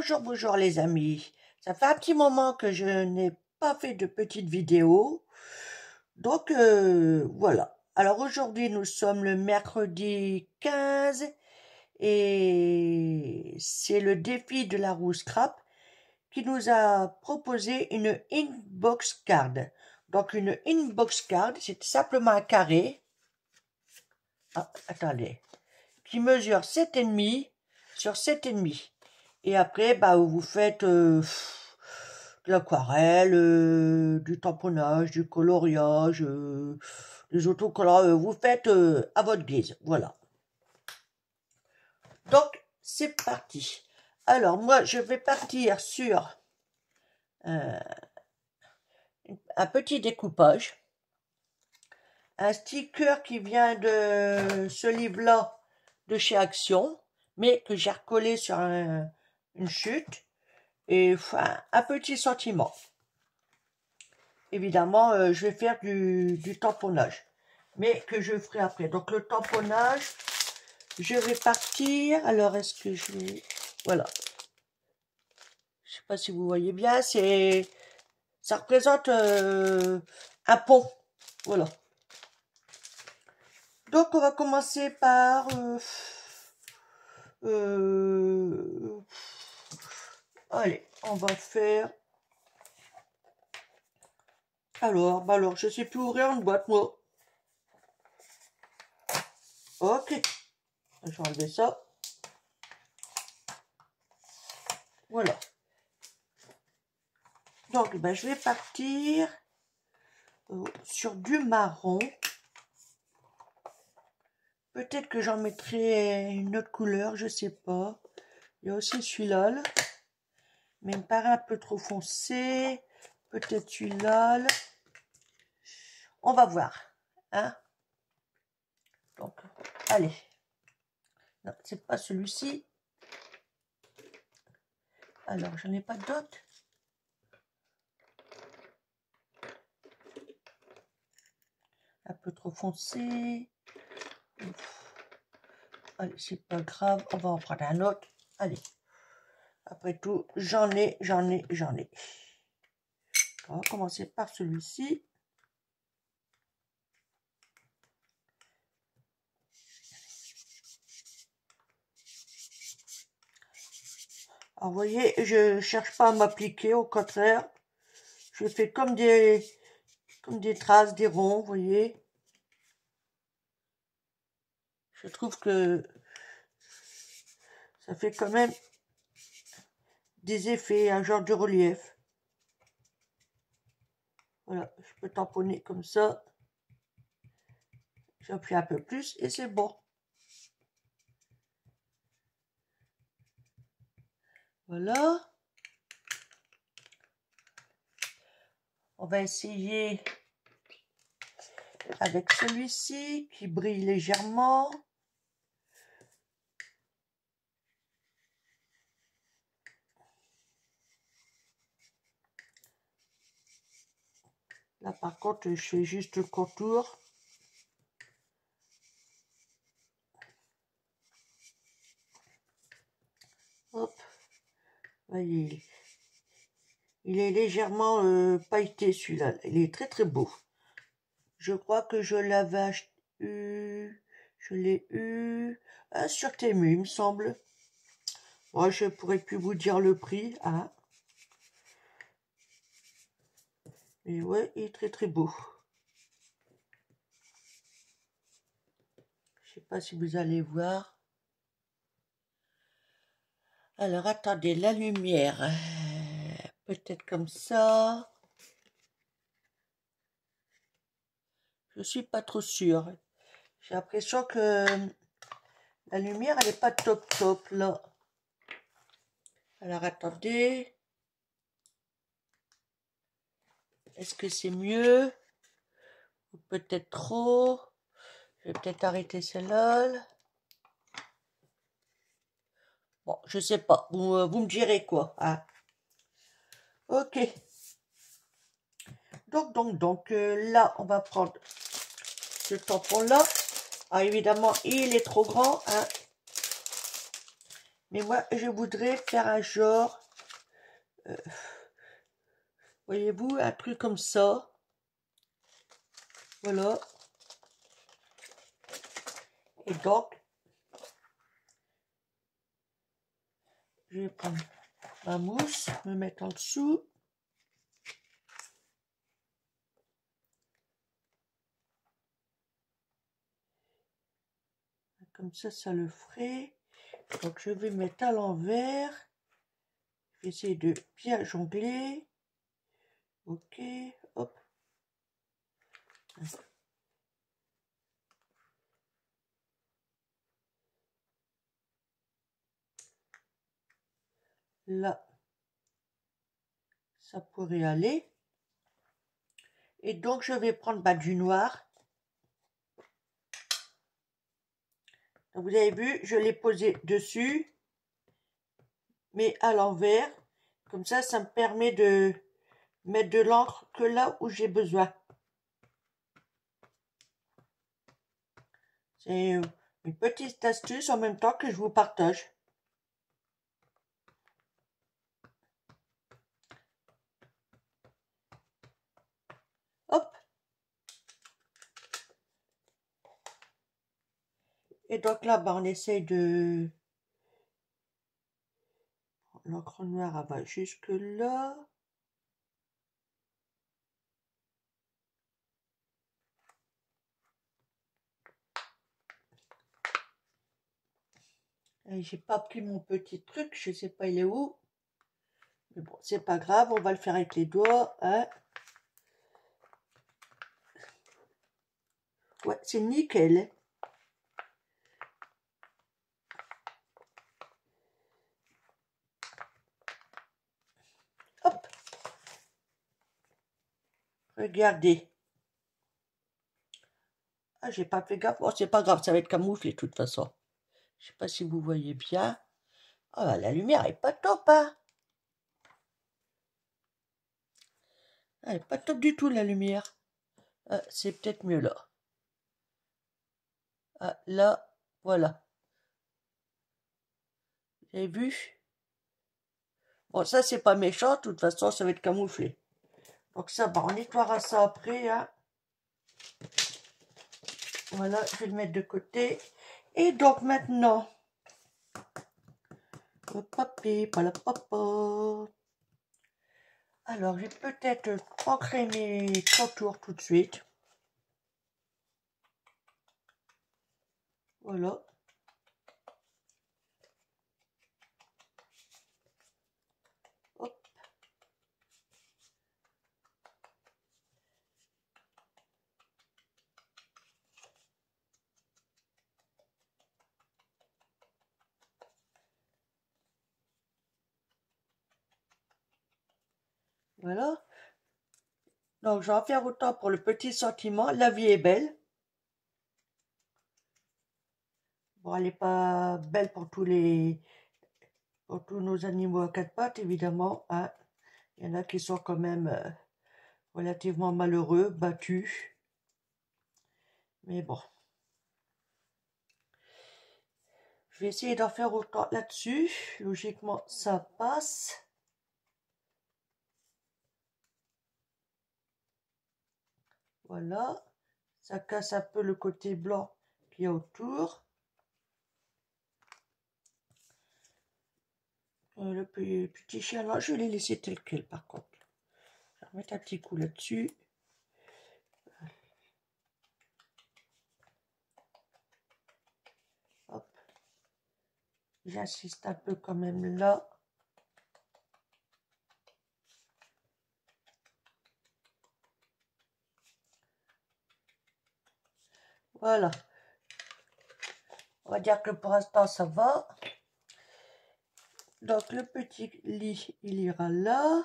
Bonjour, bonjour les amis. Ça fait un petit moment que je n'ai pas fait de petite vidéo. Donc voilà. Alors aujourd'hui nous sommes le mercredi 15 et c'est le défi de la roue scrap qui nous a proposé une inbox card. Donc une inbox card, c'est simplement un carré. Ah, attendez. Qui mesure 7,5 sur 7,5. Et après, bah, vous faites de l'aquarelle, du tamponnage, du coloriage, des autocollants. Vous faites à votre guise. Voilà. Donc, c'est parti. Alors, moi, je vais partir sur un petit découpage. Un sticker qui vient de ce livre-là de chez Action, mais que j'ai recollé sur une chute. Et enfin, un petit sentiment. Évidemment, je vais faire du tamponnage, mais que je ferai après. Donc le tamponnage, je vais partir. Alors est-ce que je vais... Voilà. Je sais pas si vous voyez bien, ça représente un pont. Voilà. Donc on va commencer par... allez, on va faire... Alors, je sais plus ouvrir une boîte, moi. Ok. Je vais enlever ça. Voilà. Donc, ben, je vais partir sur du marron. Peut-être que j'en mettrai une autre couleur, je sais pas. Il y a aussi celui-là. Là. Mais il me paraît un peu trop foncé. Peut-être celui-là. Là. On va voir. Hein? Donc, allez. Non, c'est pas celui-ci. Alors, j'en ai pas d'autres. Un peu trop foncé. Allez, c'est pas grave. On va en prendre un autre. Allez. Après tout, j'en ai. On va commencer par celui-ci. Alors, vous voyez, je cherche pas à m'appliquer, au contraire. Je fais comme des traces, des ronds, vous voyez. Je trouve que ça fait quand même des effets, un genre de relief. Voilà, je peux tamponner comme ça. J'appuie un peu plus et c'est bon. Voilà. On va essayer avec celui-ci qui brille légèrement. Là, par contre, je fais juste le contour. Hop. Voyez, il est légèrement pailleté, celui-là. Il est très, très beau. Je crois que je l'avais acheté. Je l'ai eu sur Temu, il me semble. Moi, je pourrais plus vous dire le prix. Hein. Mais ouais, il est très très beau. Je sais pas si vous allez voir. Alors, attendez, la lumière. Peut-être comme ça. Je suis pas trop sûre. J'ai l'impression que la lumière, elle n'est pas top top, là. Alors, attendez. Est-ce que c'est mieux? Ou peut-être trop? Je vais peut-être arrêter celle-là. Bon, je sais pas. Vous me direz quoi. Hein. Ok. Donc, là, on va prendre ce tampon-là. Ah, évidemment, il est trop grand. Hein. Mais moi, je voudrais faire un genre, voyez-vous, un truc comme ça. Voilà. Et donc, je vais prendre ma mousse, me mettre en dessous. Comme ça le ferait. Donc, je vais mettre à l'envers. Je vais essayer de bien jongler. Ok, hop. Là, ça pourrait aller. Et donc, je vais prendre du noir. Donc, vous avez vu, je l'ai posé dessus, mais à l'envers. Comme ça me permet de mettre de l'encre que là où j'ai besoin. C'est une petite astuce en même temps que je vous partage. Hop. Et donc là, on essaye de... L'encre noire, elle va jusque là. J'ai pas pris mon petit truc, je sais pas il est où. Mais bon, c'est pas grave, on va le faire avec les doigts. Hein. Ouais, c'est nickel. Hop. Regardez. Ah, j'ai pas fait gaffe. Oh, c'est pas grave, ça va être camouflé de toute façon. Je sais pas si vous voyez bien. Ah, la lumière est pas top, hein. Elle est pas top du tout, la lumière. Ah, c'est peut-être mieux là. Ah, là, voilà. Vous avez vu? Bon, ça, c'est pas méchant. De toute façon, ça va être camouflé. Donc ça, on nettoiera ça après. Hein. Voilà, je vais le mettre de côté. Et donc maintenant... Alors, je vais peut-être ancrer mes contours tout de suite. Voilà. Hop. Voilà. Donc, je vais en faire autant pour le petit sentiment. La vie est belle. Bon, elle n'est pas belle pour tous nos animaux à quatre pattes, évidemment. Hein. Il y en a qui sont quand même relativement malheureux, battus. Mais bon. Je vais essayer d'en faire autant là-dessus. Logiquement, ça passe. Voilà. Ça casse un peu le côté blanc qu'il y a autour. Le petit chien là, je vais les laisser tel quel par contre. Je vais remettre un petit coup là-dessus. Hop. J'insiste un peu quand même là. Voilà. On va dire que pour l'instant ça va. Donc le petit lit, il ira là.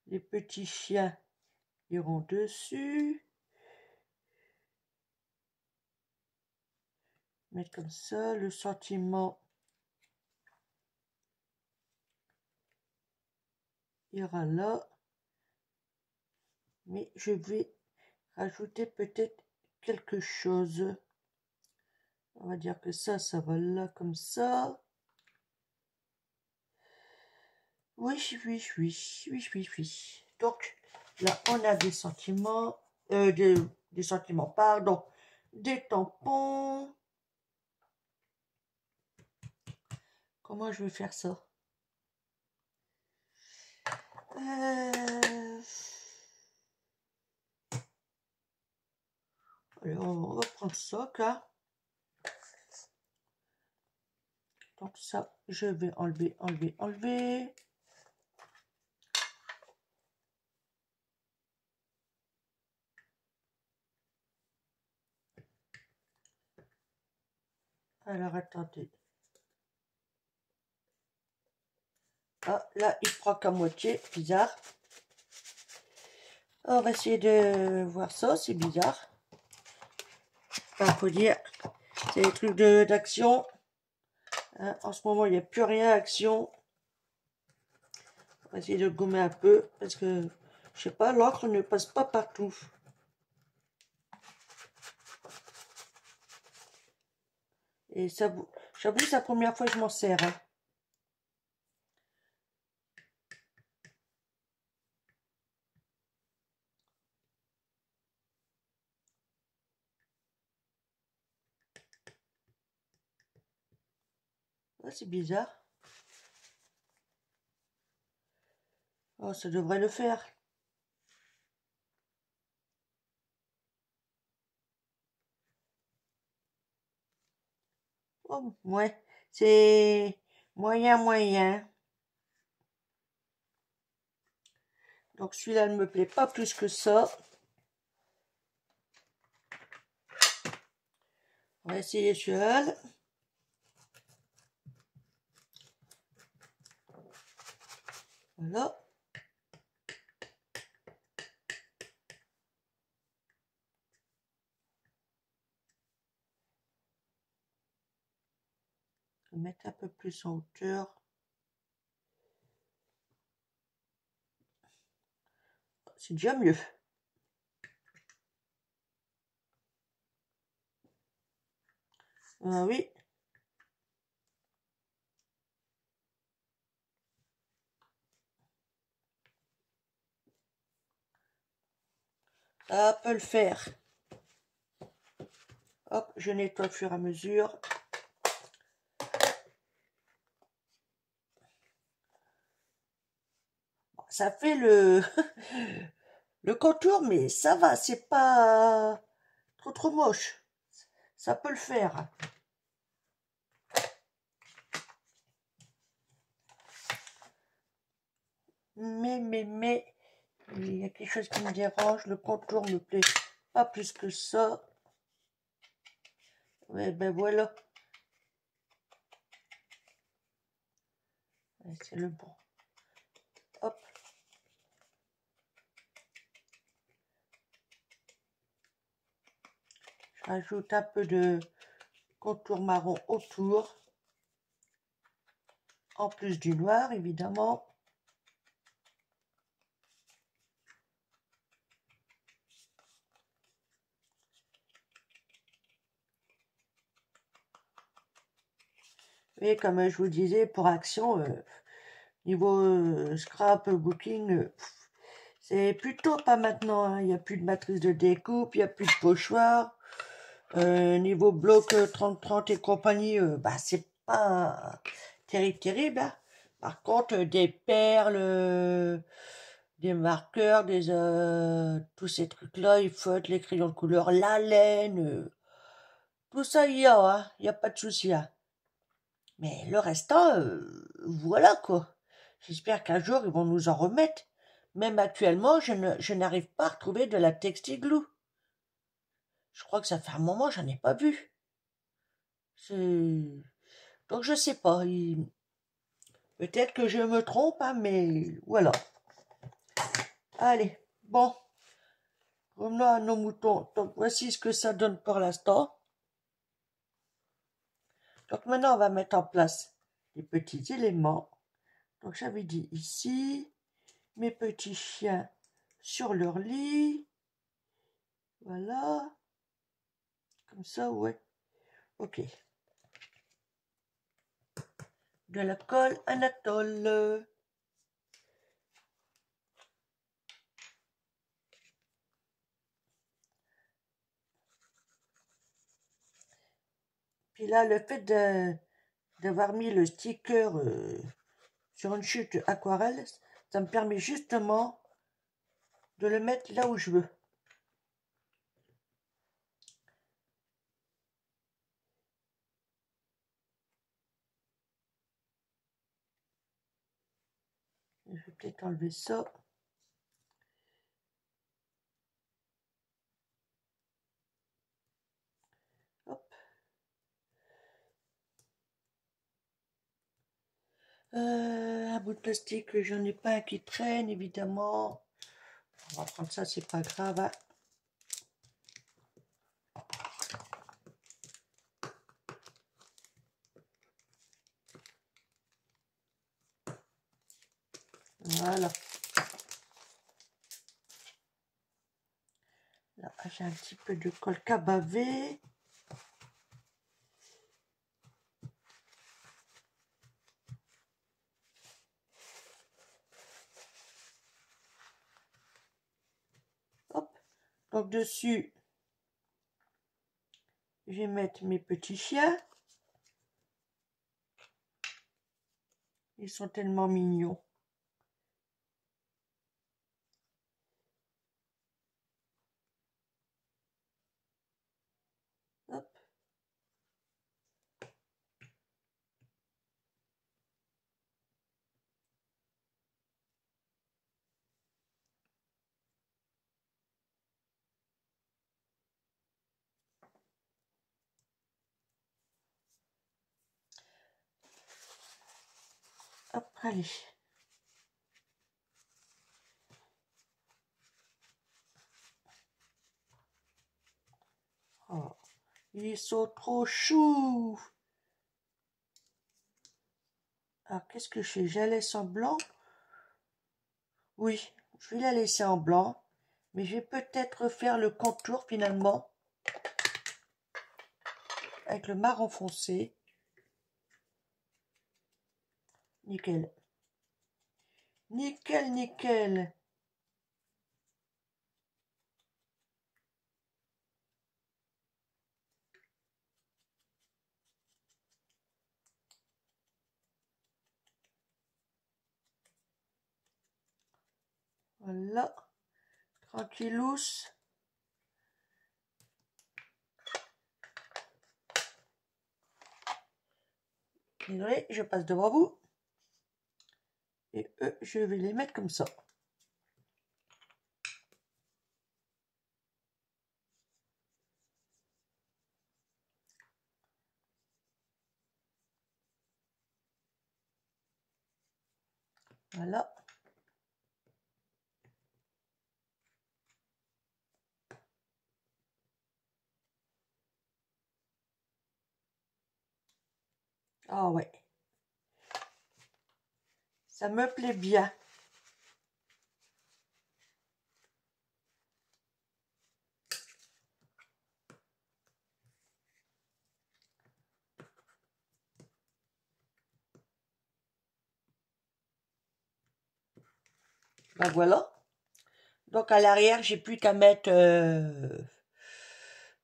Les petits chiens iront dessus. Mettre comme ça. Le sentiment ira là. Mais je vais rajouter peut-être quelque chose. On va dire que ça va là comme ça. Oui, oui, oui, oui, oui, oui. Donc, là, on a des sentiments, des sentiments, pardon, des tampons. Comment je vais faire ça? Euh... Alors, on va prendre ça, là. Donc ça, je vais enlever, enlever, enlever. Alors, attendez. Ah, là, il prend qu'à moitié. Bizarre. On va essayer de voir ça. C'est bizarre. Enfin, faut dire, c'est des trucs d'action. Hein, en ce moment, il n'y a plus rien action. On va essayer de gommer un peu. Parce que, je sais pas, l'encre ne passe pas partout. Et ça, j'avoue, c'est la première fois que je m'en sers. Hein. Ah, c'est bizarre. Oh, ça devrait le faire. Oh, ouais, c'est moyen, moyen. Donc celui-là ne me plaît pas plus que ça. On va essayer celui-là. Voilà. Je vais mettre un peu plus en hauteur. C'est déjà mieux. Ah oui. Ça peut le faire. Hop, je nettoie au fur et à mesure. Ça fait le, le contour, mais ça va, c'est pas trop moche. Ça peut le faire. Mais, il y a quelque chose qui me dérange. Le contour me plaît pas plus que ça. Ouais, ben voilà. C'est le bon. Hop. Je rajoute un peu de contour marron autour. En plus du noir, évidemment. Et comme je vous disais, pour Action, niveau scrapbooking, c'est plutôt pas maintenant. Hein. Il n'y a plus de matrice de découpe, il n'y a plus de pochoir. Niveau bloc 30-30 et compagnie, bah c'est pas terrible. Hein. Par contre, des perles, des marqueurs, tous ces trucs-là, il faut être les crayons de couleur, la laine, tout ça il y a, hein. Il n'y a pas de souci. Hein. Mais le restant, voilà quoi. J'espère qu'un jour ils vont nous en remettre. Même actuellement, je n'arrive pas à retrouver de la Textiglue. Je crois que ça fait un moment, j'en ai pas vu. Donc je sais pas. Peut-être que je me trompe, hein, mais voilà. Allez, bon. Revenons à nos moutons. Donc voici ce que ça donne pour l'instant. Donc maintenant, on va mettre en place les petits éléments. Donc j'avais dit ici, mes petits chiens sur leur lit. Voilà. Comme ça, ouais. Ok. De la colle Anatole. Puis là, le fait d'avoir mis le sticker sur une chute aquarelle, ça me permet justement de le mettre là où je veux. Je vais peut-être enlever ça. Hop. Un bout de plastique, j'en ai pas un qui traîne, évidemment. On va prendre ça, c'est pas grave. Hein. Voilà. Là, j'ai un petit peu de colle cabavé. Hop. Donc dessus, je vais mettre mes petits chiens. Ils sont tellement mignons. Hop. Hop, allez. Oh, ils sont trop choux. Alors, qu'est-ce que je fais? Je la laisse en blanc? Oui, je vais la laisser en blanc. Mais je vais peut-être faire le contour finalement. Avec le marron foncé. Nickel. Nickel, nickel. Voilà. Tranquillous. Désolé, je passe devant vous. Et eux, je vais les mettre comme ça. Voilà. Ah ouais. Ça me plaît bien. Ben voilà. Donc à l'arrière, j'ai plus qu'à mettre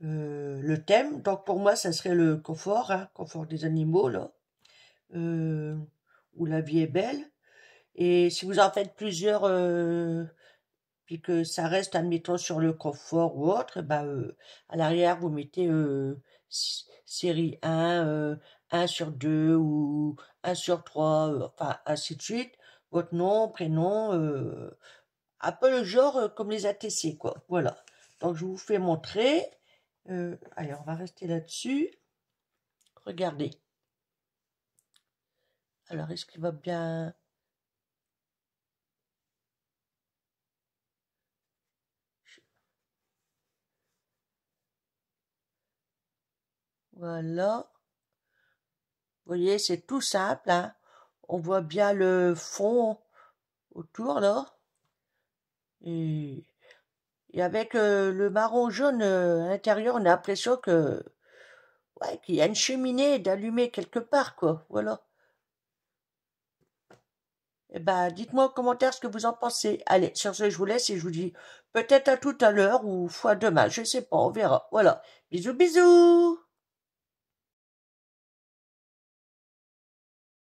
le thème. Donc pour moi, ça serait le confort, hein, confort des animaux, là. Où la vie est belle. Et si vous en faites plusieurs, puis que ça reste, admettons, sur le confort ou autre, ben, à l'arrière, vous mettez série 1, 1 sur 2 ou 1 sur 3, enfin, ainsi de suite. Votre nom, prénom, un peu le genre comme les ATC, quoi. Voilà. Donc, je vous fais montrer. Allez, on va rester là-dessus. Regardez. Alors, est-ce qu'il va bien... Voilà. Vous voyez, c'est tout simple, hein. On voit bien le fond autour, là. Et, et avec le marron jaune à l'intérieur, on a l'impression que, ouais, qu'il y a une cheminée d'allumée quelque part, quoi. Voilà. Eh ben, dites-moi en commentaire ce que vous en pensez. Allez, sur ce, je vous laisse et je vous dis peut-être à tout à l'heure ou fois demain. Je sais pas, on verra. Voilà. Bisous, bisous!